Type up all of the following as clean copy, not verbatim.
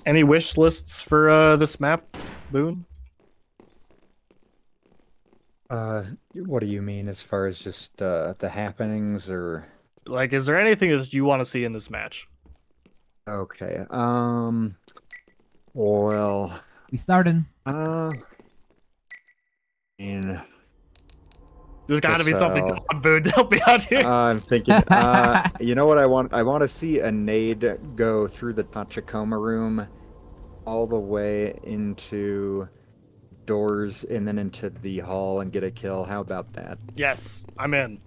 Any wish lists for this map, Boone? What do you mean as far as just the happenings or Like, is there anything that you want to see in this match? okay. Well, We started. uh and There's got to guess be something on Boone to help me out here. I'm thinking you know what I want to see a nade go through the Tachikoma room all the way into doors and then into the hall and get a kill. How about that? Yes, I'm in.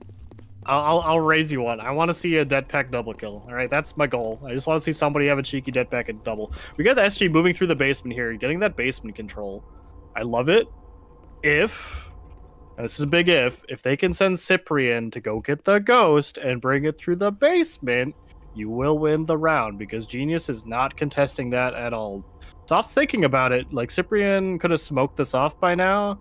I'll raise you one. I want to see a dead pack double kill. All right, that's my goal. I just want to see somebody have a cheeky dead pack and double. We got the SG moving through the basement here, getting that basement control. I love it. If, and this is a big if they can send Cyprian to go get the ghost and bring it through the basement, you will win the round because Genius is not contesting that at all. Soft's thinking about it. Like, Cyprian could have smoked this off by now.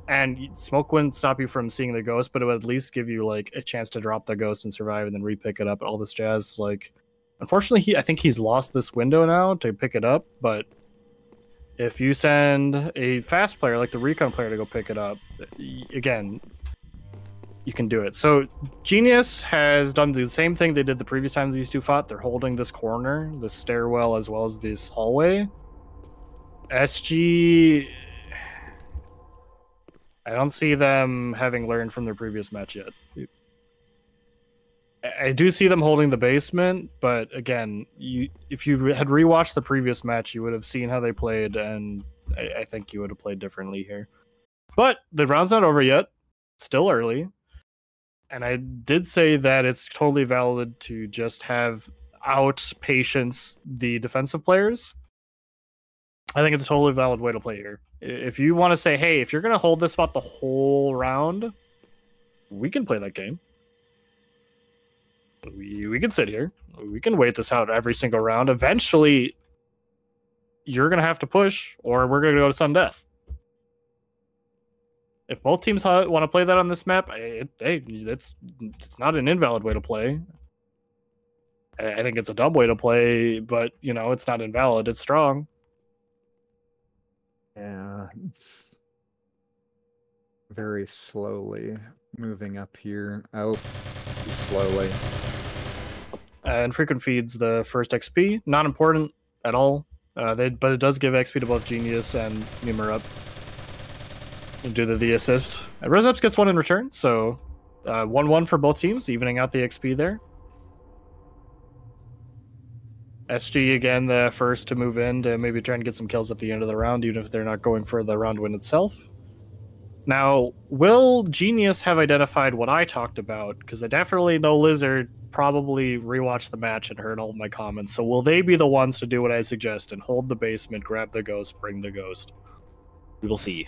And smoke wouldn't stop you from seeing the ghost, but it would at least give you like a chance to drop the ghost and survive and then re-pick it up. All this jazz. Like, unfortunately, I think he's lost this window now to pick it up. But if you send a fast player like the recon player to go pick it up, again, you can do it. So Genius has done the same thing they did the previous time these two fought. They're holding this corner, this stairwell, as well as this hallway. SG, I don't see them having learned from their previous match yet. I do see them holding the basement, but again, if you had rewatched the previous match, you would have seen how they played, and I think you would have played differently here. But the round's not over yet. Still early. And I did say that it's totally valid to just have out patience the defensive players. I think it's a totally valid way to play here. If you want to say, hey, if you're going to hold this spot the whole round, we can play that game. We can sit here. We can wait this out every single round. Eventually, you're going to have to push, or we're going to go to sudden death. If both teams want to play that on this map, hey, it's not an invalid way to play. I think it's a dumb way to play, but, you know, it's not invalid. It's strong. Yeah, it's very slowly moving up here. Oh, slowly. And frequent feeds the first XP. Not important at all. But it does give XP to both Genius and Mimer up. Due to the assist. Resups gets one in return, so 1-1 for both teams, evening out the XP there. SG again, the first to move in to maybe try and get some kills at the end of the round, even if they're not going for the round win itself. Now, will Genius have identified what I talked about? Because I definitely know Lizard probably rewatched the match and heard all of my comments. So will they be the ones to do what I suggest and hold the basement, grab the ghost, bring the ghost? We will see.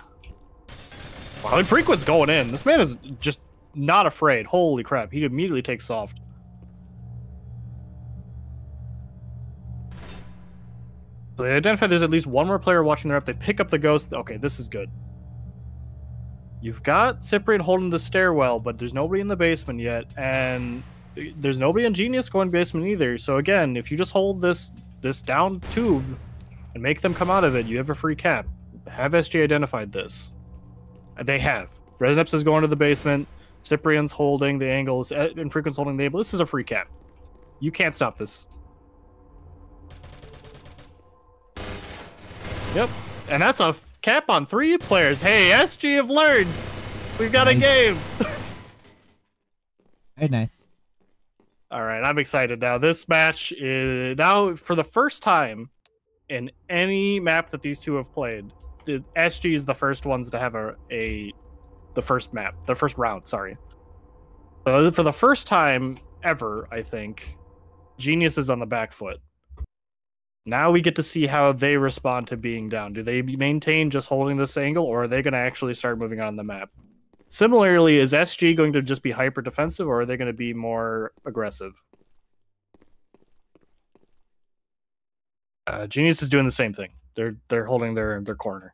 Wow, and Frequent's going in. This man is just not afraid. Holy crap. He immediately takes soft. So they identify there's at least one more player watching their up. They pick up the ghost. Okay, this is good. You've got Cyprian holding the stairwell, but there's nobody in the basement yet. And there's nobody in Genius going basement either. So again, if you just hold this down tube and make them come out of it, you have a free cap. Have SG identified this. They have. Resnips is going to the basement. Cyprian's holding the angles. And Frequent's holding the able. This is a free cap. You can't stop this. Yep. And that's a cap on 3 players. Hey, SG have learned. We've got a game. Very nice. All right, I'm excited now. This match is now for the first time in any map that these two have played. The SG is the first ones to have the first round, sorry. So for the first time ever, I think, Genius is on the back foot. Now we get to see how they respond to being down. Do they maintain just holding this angle, or are they going to actually start moving on the map? Similarly, is SG going to just be hyper defensive, or are they going to be more aggressive? Genius is doing the same thing. They're holding their corner.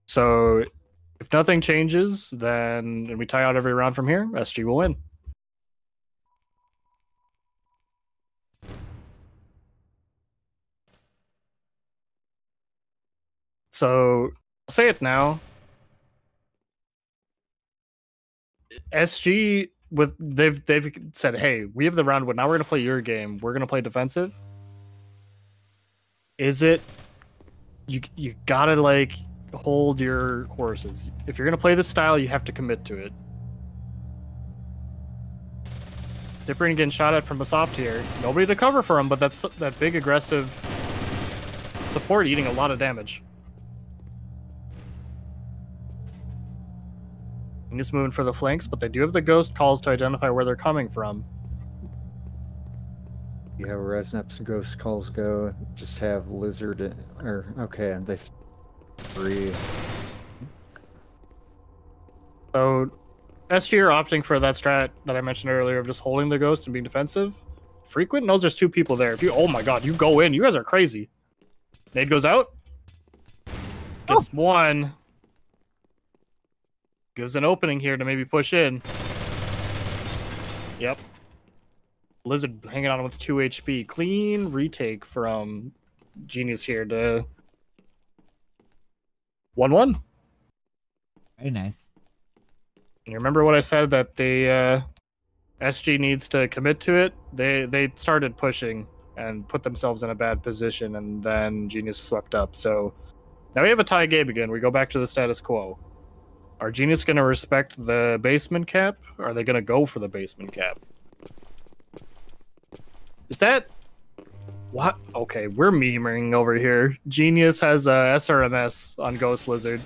So if nothing changes, then and we tie out every round from here, SG will win. So I'll say it now. SG with they've said, hey, we have the round, but now we're gonna play your game. We're gonna play defensive. Is it you gotta like hold your horses. If you're gonna play this style, you have to commit to it. Dippering getting shot at from a soft tier. Nobody to cover for him, but that's that big aggressive support eating a lot of damage. And just moving for the flanks, but they do have the ghost calls to identify where they're coming from. You have Resnep's ghost calls go. Just have Lizard or okay, they three. So SG are opting for that strat that I mentioned earlier of just holding the ghost and being defensive. Frequent knows there's two people there. If you, oh my god, you go in. You guys are crazy. Nade goes out. Gets one. Gives an opening here to maybe push in. Yep. Lizard hanging on with 2 HP. Clean retake from Genius here to 1-1. Very nice. You remember what I said that the SG needs to commit to it? They started pushing and put themselves in a bad position, and then Genius swept up. So now we have a tie game again. We go back to the status quo. Are Genius going to respect the basement cap? Or are they going to go for the basement cap? Is that... What? Okay, we're meming over here. Genius has a SRMS on Ghost Lizard.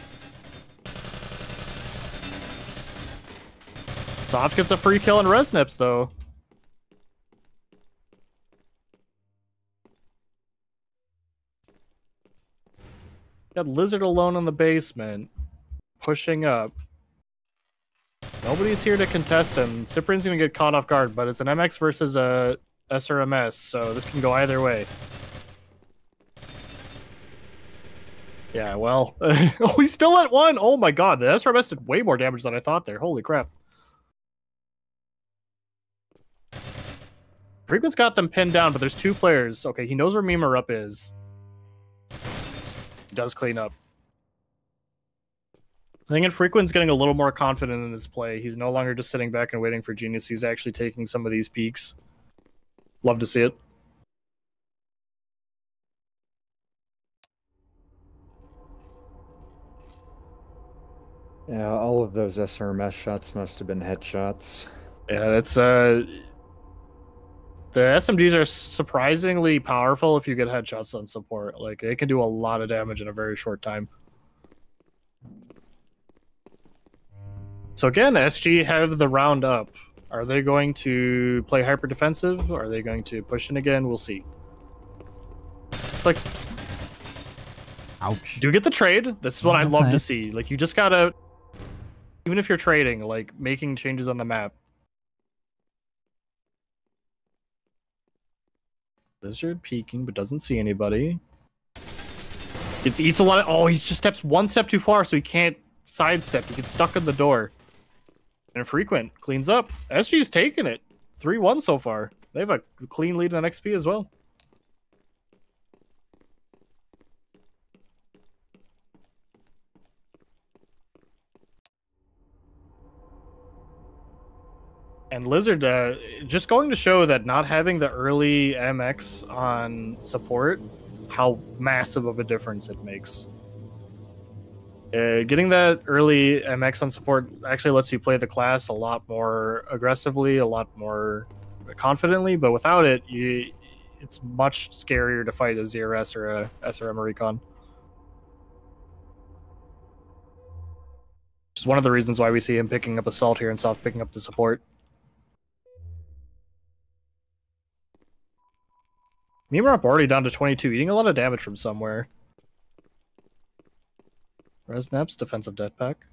Soft gets a free kill in Resnips, though. Got Lizard alone in the basement. Pushing up. Nobody's here to contest him. Cyprian's gonna get caught off guard, but it's an MX versus a SRMS, so this can go either way. Yeah, well... oh, he's still at 1! Oh my god, the SRMS did way more damage than I thought there. Holy crap. Frequent's got them pinned down, but there's 2 players. Okay, he knows where Memer up is. He does clean up. I think Frequent's getting a little more confident in his play. He's no longer just sitting back and waiting for Genius. He's actually taking some of these peaks. Love to see it. Yeah, all of those SRMS shots must have been headshots. Yeah, that's the SMGs are surprisingly powerful if you get headshots on support. Like, they can do a lot of damage in a very short time. So again, SG have the round up. Are they going to play hyper defensive? Are they going to push in again? We'll see. It's like, Ouch. do get the trade. This is what I love to nice. see. Like, you just gotta, even if you're trading, like making changes on the map. Lizard peeking, but doesn't see anybody. It eats a lot of... Oh, he just steps one step too far, so he can't sidestep. He gets stuck in the door. And Frequent cleans up. SG's taking it. 3-1 so far. They have a clean lead on XP as well. And Lizard, just going to show that not having the early MX on support, how massive of a difference it makes. Getting that early MX on support actually lets you play the class a lot more aggressively, a lot more confidently, but without it, it's much scarier to fight a ZRS or a SRM or Recon. Which is one of the reasons why we see him picking up Assault here and Soft picking up the support. Memer up already down to 22, eating a lot of damage from somewhere. Resnaps, defensive dead pack.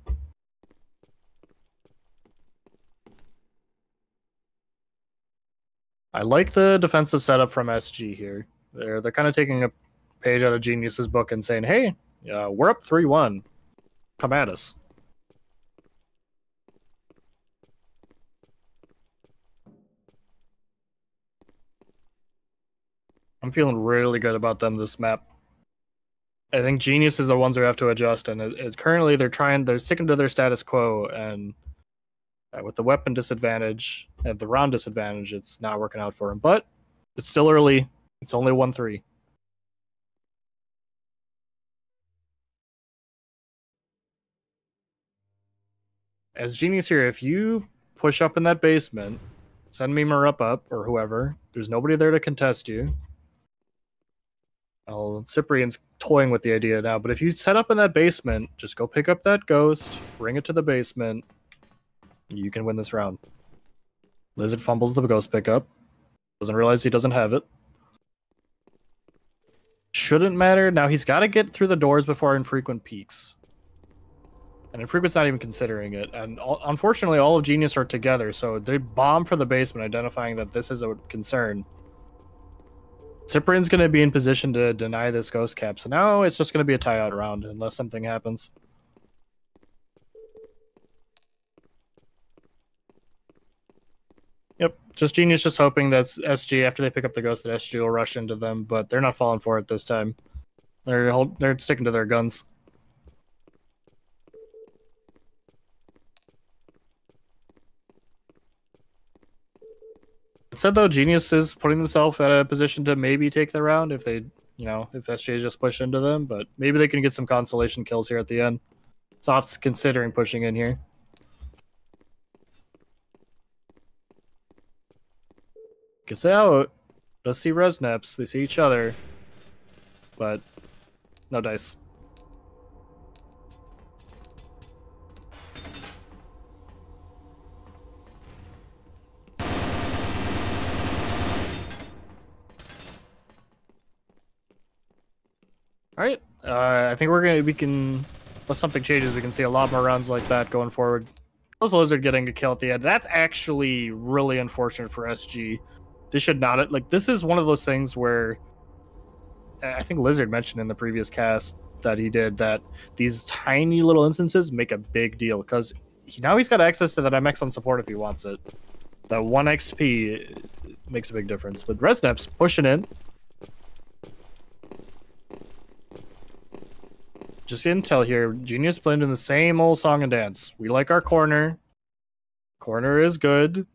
I like the defensive setup from SG here. They're kind of taking a page out of Genius's book and saying, hey, we're up 3-1. Come at us. I'm feeling really good about them this map. I think Genius is the ones who have to adjust, and currently they're sticking to their status quo, and with the weapon disadvantage and the round disadvantage, it's not working out for them. But it's still early. It's only 1-3. As Genius here, if you push up in that basement, send Memer up, or whoever. There's nobody there to contest you. Well, Cyprian's toying with the idea now, but if you set up in that basement, just go pick up that ghost, bring it to the basement, you can win this round. Lizard fumbles the ghost pickup. Doesn't realize he doesn't have it. Shouldn't matter. Now he's got to get through the doors before Infrequent peaks. And Infrequent's not even considering it. And unfortunately, all of Genius are together, so they bomb for the basement, identifying that this is a concern. Cyprian's going to be in position to deny this ghost cap, so now it's just going to be a tie-out round, unless something happens. Yep, just Genius just hoping that SG, after they pick up the ghost, that SG will rush into them, but they're not falling for it this time. They're sticking to their guns. It said though, Genius is putting themselves at a position to maybe take the round if they, if SJ just push into them, but maybe they can get some consolation kills here at the end. Soft's considering pushing in here. Gets out. Does see Resneps. They see each other, but no dice. All right, I think we can, unless something changes, we can see a lot more rounds like that going forward. Those Lizard getting a kill at the end. That's actually really unfortunate for SG. This should not, this is one of those things where I think Lizard mentioned in the previous cast that he did that these tiny little instances make a big deal because now he's got access to that MX on support if he wants it. That 1 XP makes a big difference. But Resnep's pushing in. Just intel here. Genius playing in the same old song and dance. We like our corner. Corner is good.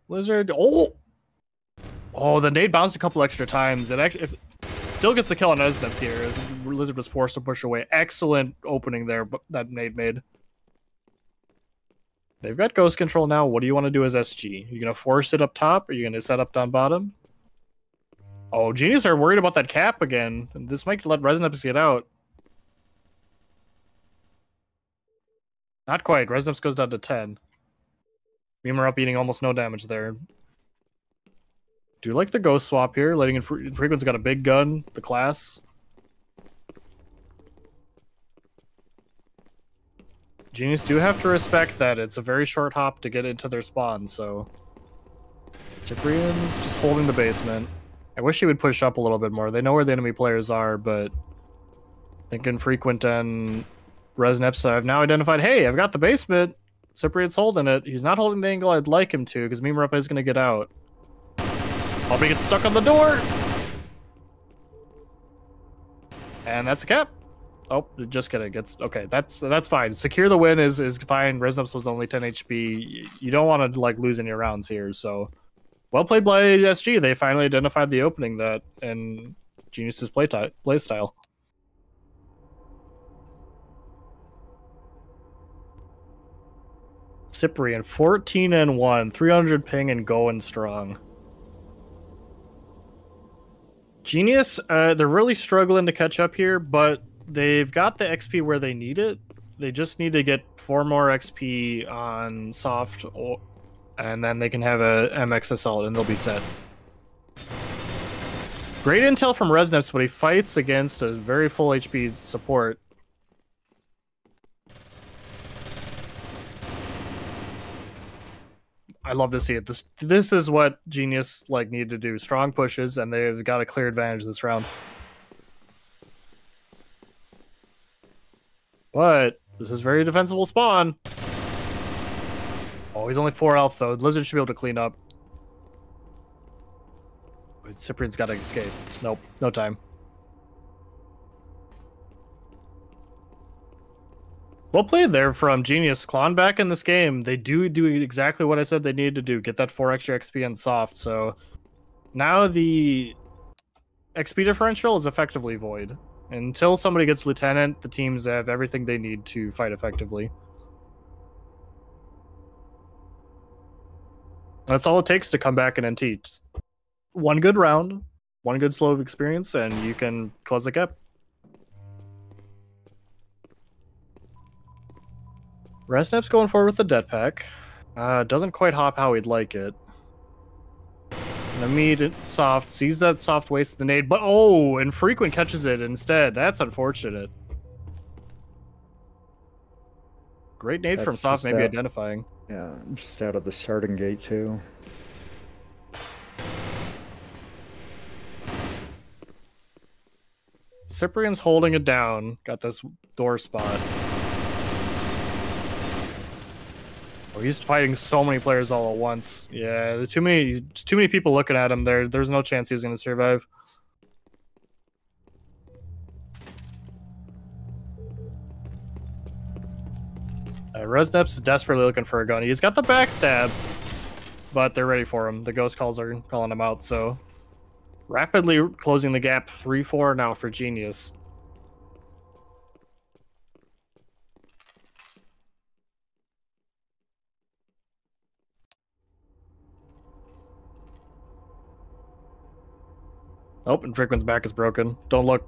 Lizard. Oh, the nade bounced a couple extra times. It actually still gets the kill on Resneps here. As Lizard was forced to push away. Excellent opening there that nade made. They've got ghost control now. What do you want to do as SG? Are you going to force it up top? Or are you going to set up down bottom? Oh, Genius are worried about that cap again. This might let Resneps get out. Not quite. Resneps goes down to 10. Memer up eating almost no damage there. Do you like the ghost swap here? Letting Infrequent's got a big gun, the class. Genius do have to respect that. It's a very short hop to get into their spawn, so... Cyprian's just holding the basement. I wish he would push up a little bit more. They know where the enemy players are, but I think Infrequent and Resneps have now identified, hey, I've got the basement. Cyprian's holding it. He's not holding the angle I'd like him to, because Memer is going to get out. Hope he gets stuck on the door! And that's a cap. Oh, just kidding. Okay, that's fine. Secure the win is fine. Resneps was only 10 HP. You don't want to lose any rounds here, so... Well played by SG. They finally identified the opening that and Genius's play style. Cyprian 14-1, 300 ping and going strong. Genius, they're really struggling to catch up here, but they've got the XP where they need it. They just need to get 4 more XP on soft and then they can have a MX assault and they'll be set. Great intel from Resneps, but he fights against a very full HP support. I love to see it. This is what Genius needed to do. Strong pushes, and they've got a clear advantage this round. But this is very defensible spawn. Oh, he's only 4 health, though. Lizard should be able to clean up. But Cyprian's got to escape. Nope, no time. Well played there from Genius. Clawing back in this game, they do exactly what I said they needed to do. Get that 4 extra XP on soft. So now the XP differential is effectively void. Until somebody gets Lieutenant, the teams have everything they need to fight effectively. That's all it takes to come back in NT. Just one good round, one good slow experience, and you can close the gap. Resnap's going forward with the Det Pack. Doesn't quite hop how he'd like it. Namid soft, sees that soft waste the nade, but oh, Infrequent catches it instead. That's unfortunate. Great nade from soft, maybe identifying. Yeah, just out of the starting gate too. Cyprian's holding it down. Got this door spot. Oh, he's fighting so many players all at once. Yeah, too many people looking at him there. There's no chance he was going to survive. Resneps is desperately looking for a gun. He's got the backstab, but they're ready for him. The ghost calls are calling him out, so rapidly closing the gap. 3-4 now for Genius. Oh, and Frickman's back is broken. Don't look.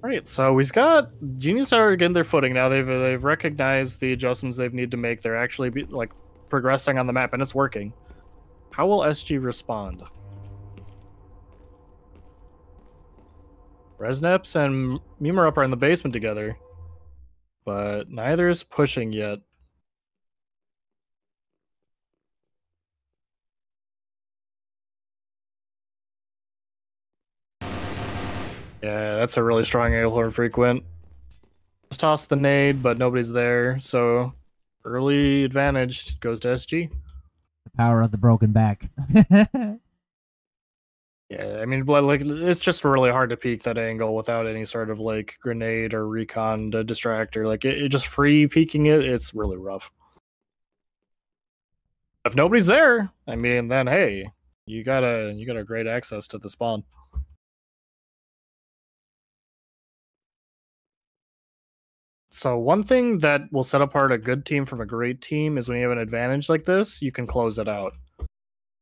Alright, so we've got Genius are getting their footing now. They've recognized the adjustments they've need to make. They're actually progressing on the map, and it's working. How will SG respond? Resneps and Mimarup are in the basement together, but neither is pushing yet. Yeah, that's a really strong angle for Frequent. Just toss the nade, but nobody's there, so early advantage goes to SG. The power of the broken back. Yeah, I mean, like, it's just really hard to peek that angle without any sort of like grenade or recon to distract her. Like, it just free peeking it, it's really rough. If nobody's there, I mean, then hey, you got a great access to the spawn. So one thing that will set apart a good team from a great team is when you have an advantage like this, you can close it out.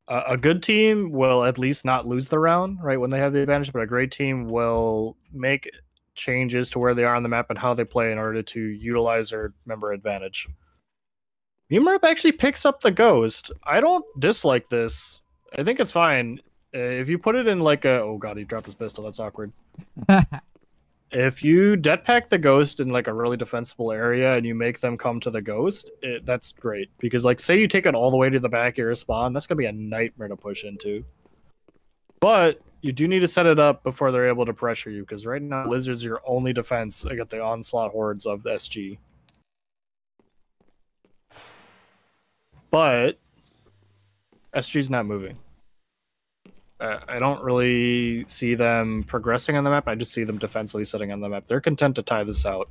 A good team will at least not lose the round, right, when they have the advantage, but a great team will make changes to where they are on the map and how they play in order to utilize their member advantage. Mimarup actually picks up the ghost. I don't dislike this. I think it's fine. If you put it in like a... Oh god, he dropped his pistol. That's awkward. If you det pack the ghost in like a really defensible area and you make them come to the ghost, that's great. Because like, say you take it all the way to the back of your spawn, that's going to be a nightmare to push into. But you do need to set it up before they're able to pressure you, because right now Lizard's your only defense against the onslaught hordes of the SG. But SG's not moving. I don't really see them progressing on the map. I just see them defensively sitting on the map. They're content to tie this out.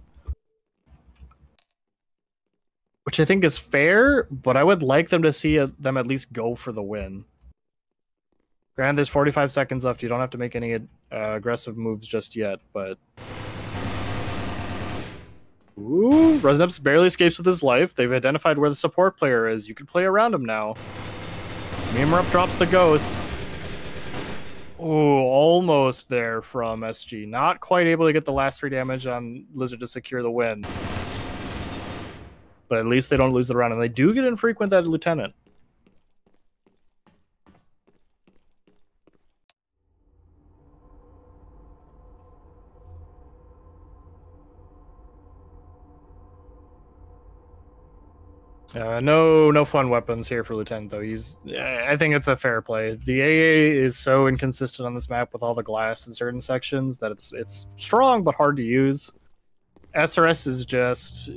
Which I think is fair, but I would like them to see them at least go for the win. Granted, there's 45 seconds left. You don't have to make any aggressive moves just yet, but... Ooh, Resneps barely escapes with his life. They've identified where the support player is. You can play around him now. Mimarup drops the ghost. Oh, almost there from SG. Not quite able to get the last 3 damage on Lizard to secure the win. But at least they don't lose the round, and they do get infrequent that Lieutenant. No fun weapons here for Lieutenant, though. I think it's a fair play. The AA is so inconsistent on this map with all the glass in certain sections that it's strong but hard to use. SRS is just,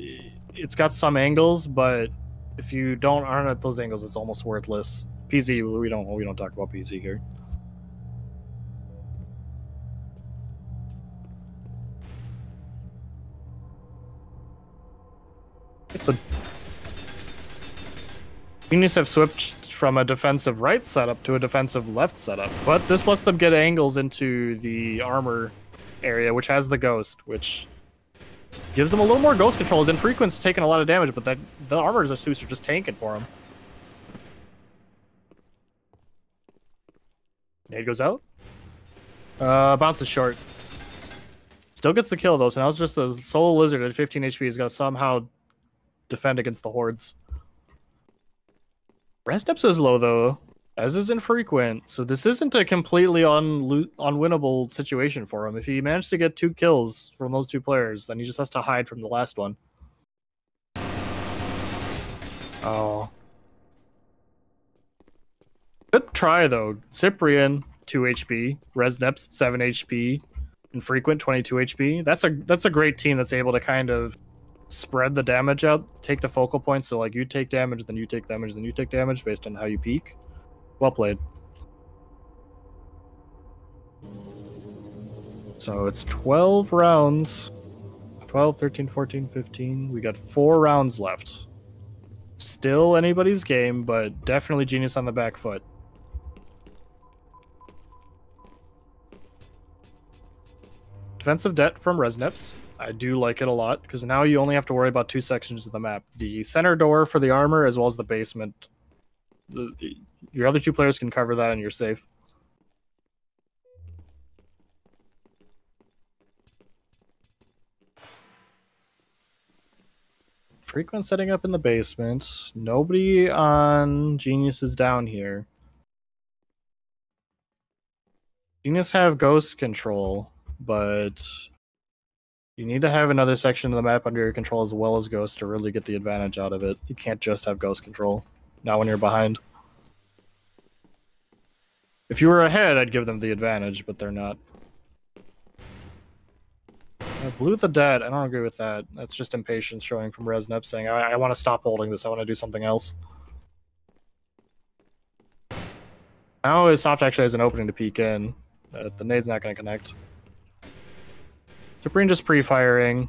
it's got some angles, but if you aren't at those angles, it's almost worthless. PZ, we don't talk about PZ here. It's a Genius have switched from a defensive right setup to a defensive left setup, but this lets them get angles into the armor area, which has the ghost, which gives them a little more ghost control. As Infrequent's taking a lot of damage, but the armors are just tanking for him. Nade goes out. Bounces short. Still gets the kill though, so now it's just the solo lizard at 15 HP is gonna somehow defend against the hordes. Resnips is low though, as is Infrequent, so this isn't a completely unwinnable situation for him. If he managed to get 2 kills from those 2 players, then he just has to hide from the last one. Oh. Good try though. Cyprian, 2 HP. Resnips, 7 HP. Infrequent, 22 HP. That's a great team that's able to kind of spread the damage out, take the focal points, so like you take damage, then you take damage, then you take damage based on how you peak. Well played. So it's 12 rounds. 12, 13, 14, 15. We got 4 rounds left. Still anybody's game, but definitely Genius on the back foot. Defensive debt from Resnips. I do like it a lot, because now you only have to worry about 2 sections of the map. The center door for the armor, as well as the basement. Your other 2 players can cover that and you're safe. Frequent setting up in the basement. Nobody on Genius is down here. Genius have ghost control, but you need to have another section of the map under your control as well as ghost to really get the advantage out of it. You can't just have ghost control. Not when you're behind. If you were ahead, I'd give them the advantage, but they're not. Blue the dead. I don't agree with that. That's just impatience showing from Resnep saying, I want to stop holding this. I want to do something else. Now his soft actually has an opening to peek in. The nade's not going to connect. Cyprian just pre-firing.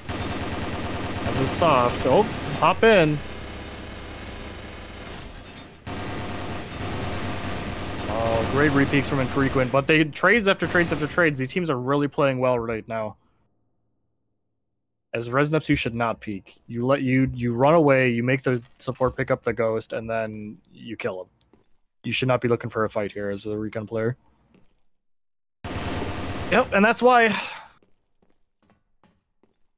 As his soft. Oh, hop in. Oh, great repeaks from Infrequent, but they trades after trades after trades. These teams are really playing well right now. As Resnips, you should not peek. You run away, you make the support pick up the ghost, and then you kill him. You should not be looking for a fight here as a recon player. Yep, and that's why.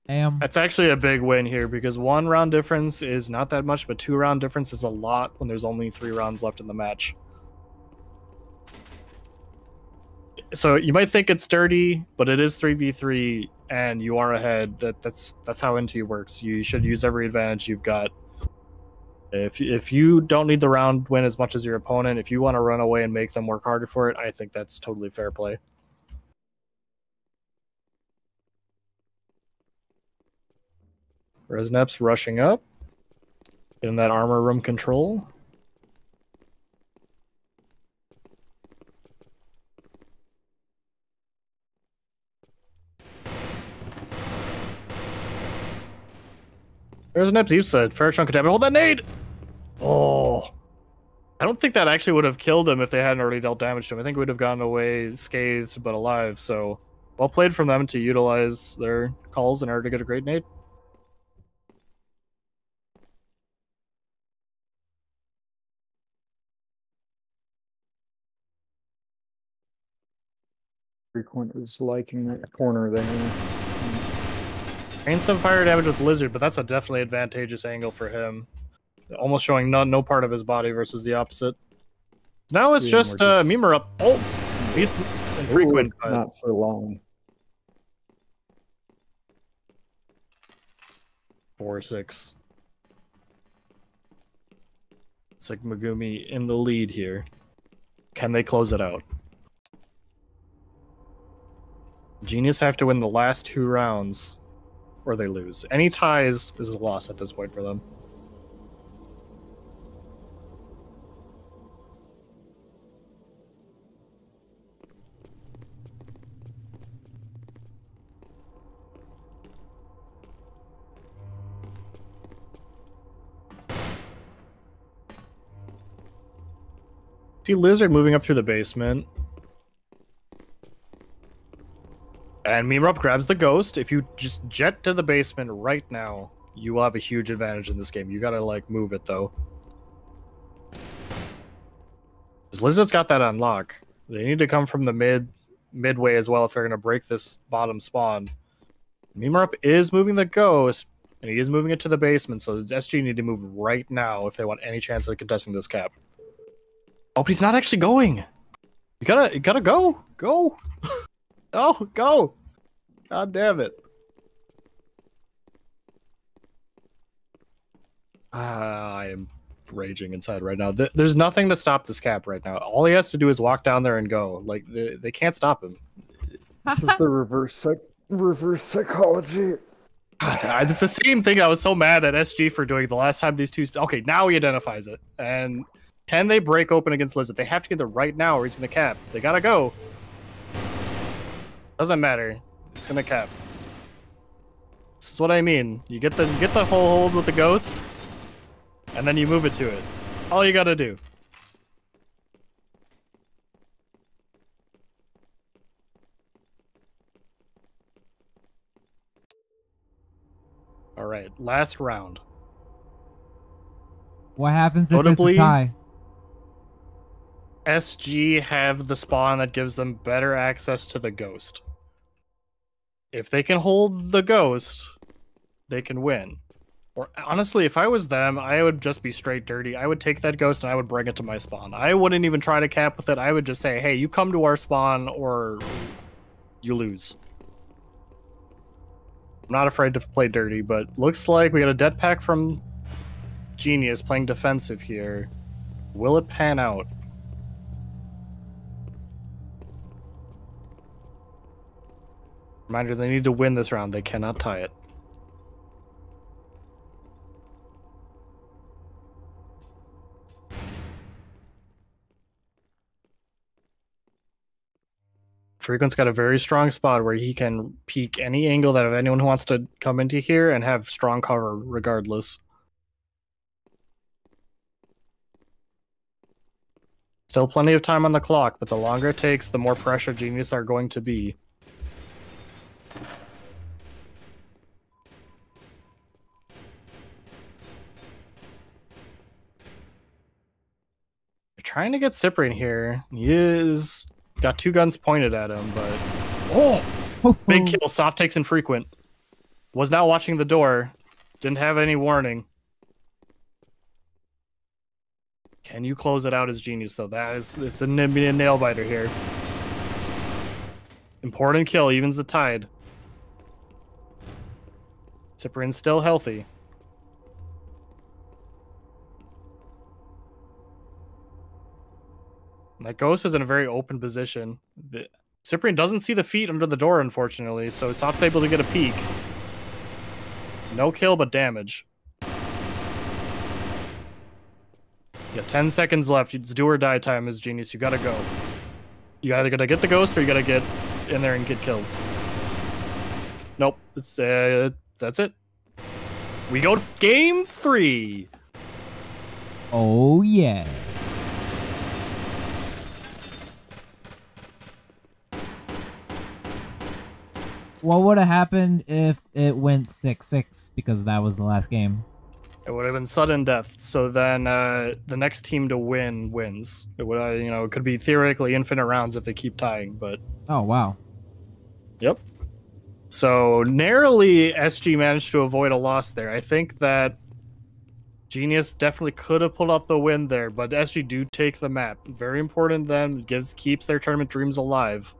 Damn. That's actually a big win here, because 1 round difference is not that much, but 2 round difference is a lot when there's only 3 rounds left in the match. So you might think it's dirty, but it is 3v3, and you are ahead. That's how NT works. You should use every advantage you've got. If you don't need the round win as much as your opponent, if you want to run away and make them work harder for it, I think that's totally fair play. Resnep's rushing up. Getting that armor room control. There's an you've said. Fair chunk of damage. Hold that nade! Oh. I don't think that actually would have killed him if they hadn't already dealt damage to him. I think we would have gotten away scathed but alive, so well played from them to utilize their calls in order to get a great nade. Frequent is liking that corner there. Gain some fire damage with Lizard, but that's a definitely advantageous angle for him. Almost showing no part of his body versus the opposite. Now it's just Mimer up. Oh! He's Infrequent. Ooh, not for long. 4-6. It's like Megumi in the lead here. Can they close it out? Genius have to win the last 2 rounds, or they lose. Any ties is a loss at this point for them. See Lizard moving up through the basement. And Memerup grabs the ghost. If you just jet to the basement right now, you will have a huge advantage in this game. You gotta, like, move it, though. Because Lizard's got that on lock. They need to come from the midway as well if they're gonna break this bottom spawn. Memerup is moving the ghost, and he is moving it to the basement, so SG need to move right now if they want any chance of contesting this cap. Oh, but he's not actually going! You gotta go! Go! Oh, go! God damn it. I am raging inside right now. There's nothing to stop this cap right now. All he has to do is walk down there and go. Like, they can't stop him. This is the reverse psychology. It's the same thing I was so mad at SG for doing the last time these two... Okay, now he identifies it. And can they break open against Lizard? They have to get there right now or he's going to cap. They gotta go. Doesn't matter. It's gonna cap. This is what I mean. You get the whole hold with the ghost, and then you move it to it. All you gotta do. All right, last round. What happens if Notably, it's a tie? SG have the spawn that gives them better access to the ghost. If they can hold the ghost, they can win. Or honestly, if I was them, I would just be straight dirty. I would take that ghost and I would bring it to my spawn. I wouldn't even try to cap with it. I would just say, hey, you come to our spawn or you lose. I'm not afraid to play dirty, but looks like we got a death pack from Genius playing defensive here. Will it pan out? Reminder, they need to win this round. They cannot tie it. Frequent's got a very strong spot where he can peek any angle that of anyone who wants to come into here and have strong cover regardless. Still plenty of time on the clock, but the longer it takes, the more pressure Genius are going to be. Trying to get Cyprian here. He is got two guns pointed at him, but big kill. Soft takes infrequent. Was not watching the door. Didn't have any warning. Can you close it out as Genius though? It's a nail biter here. Important kill, evens the tide. Cyprian's still healthy. That ghost is in a very open position. Cyprian doesn't see the feet under the door, unfortunately, so Soft's able to get a peek. No kill, but damage. Yeah, 10 seconds left. It's do or die time as Genius. You gotta go. You either gotta get the ghost or you gotta get in there and get kills. Nope. It's that's it. We go to game 3. Oh yeah. What would have happened if it went 6-6 because that was the last game? It would have been sudden death. So then the next team to win wins. It would, it could be theoretically infinite rounds if they keep tying. But oh wow. Yep. So narrowly, SG managed to avoid a loss there. I think that Genius definitely could have pulled out the win there, but SG do take the map. Very important then. Keeps their tournament dreams alive.